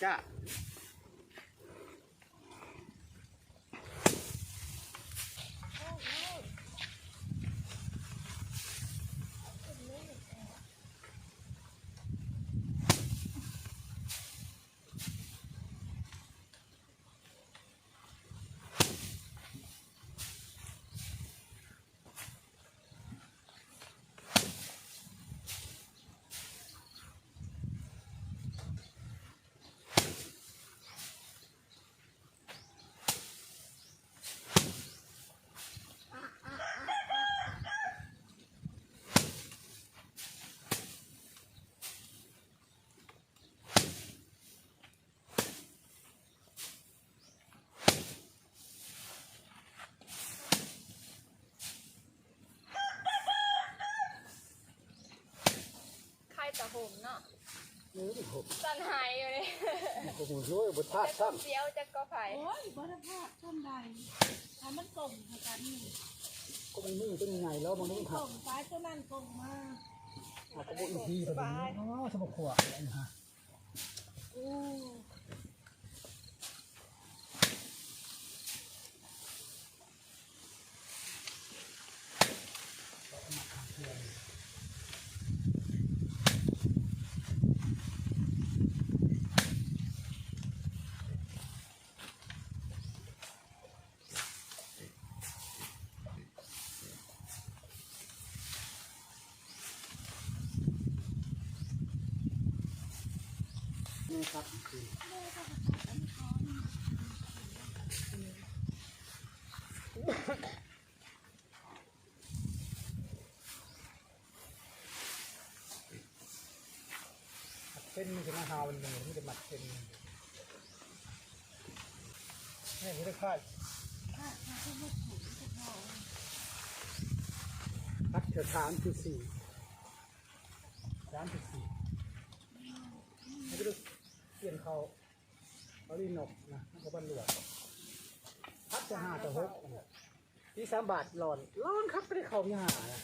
จ้าตะห่มเนาะ ผม สันหายอยู่เลย ผมรู้ว่าบทพลาดซ้ำ เสียวจะก็ไผ่ โอ้ยบ่ได้พลาดท่านใดถ้ามันกลมเหมือนกันนี่ ก็มันนี่เป็นยังไงแล้วมันต้อง ก ถั ล ก มซ้ายตัวนั้นกลมมา ก็บอกอีกทีแบบนี้อ๋อสมขวดอะไรนะฮะ อู้ นี่ครับเส้นมันจะมาหาวันหนึ่งมันจะมัดเส้นนี่ไม่ได้คาดรักเธอ3.4ไม่ได้เปลี่ยนเขาลีนกนะเขาบรรลุพัดจะ5 ต่อ 6ที่3 บาทหลอนครับไม่ได้เขาที่5นะ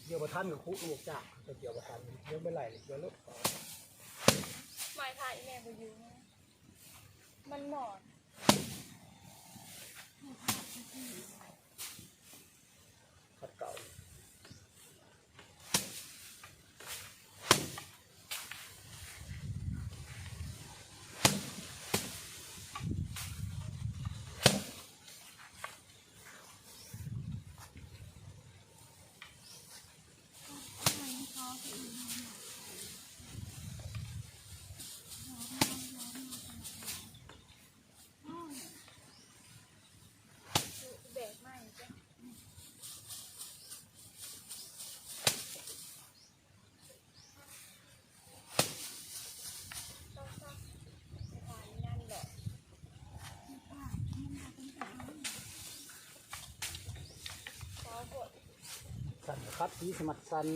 เดี๋ยวประทันกับคุกลูกจ้าไปเกี่ยวประทันเดี๋ยวไม่ไหลเดี๋ยวลด หมายถ่ายแม่กูอยู่นะมันหมอน ขัดเก่าแบกไม่จ้ะต้องซักถ่ายนั่นแหละขอบท สันครับสีสมัดสัน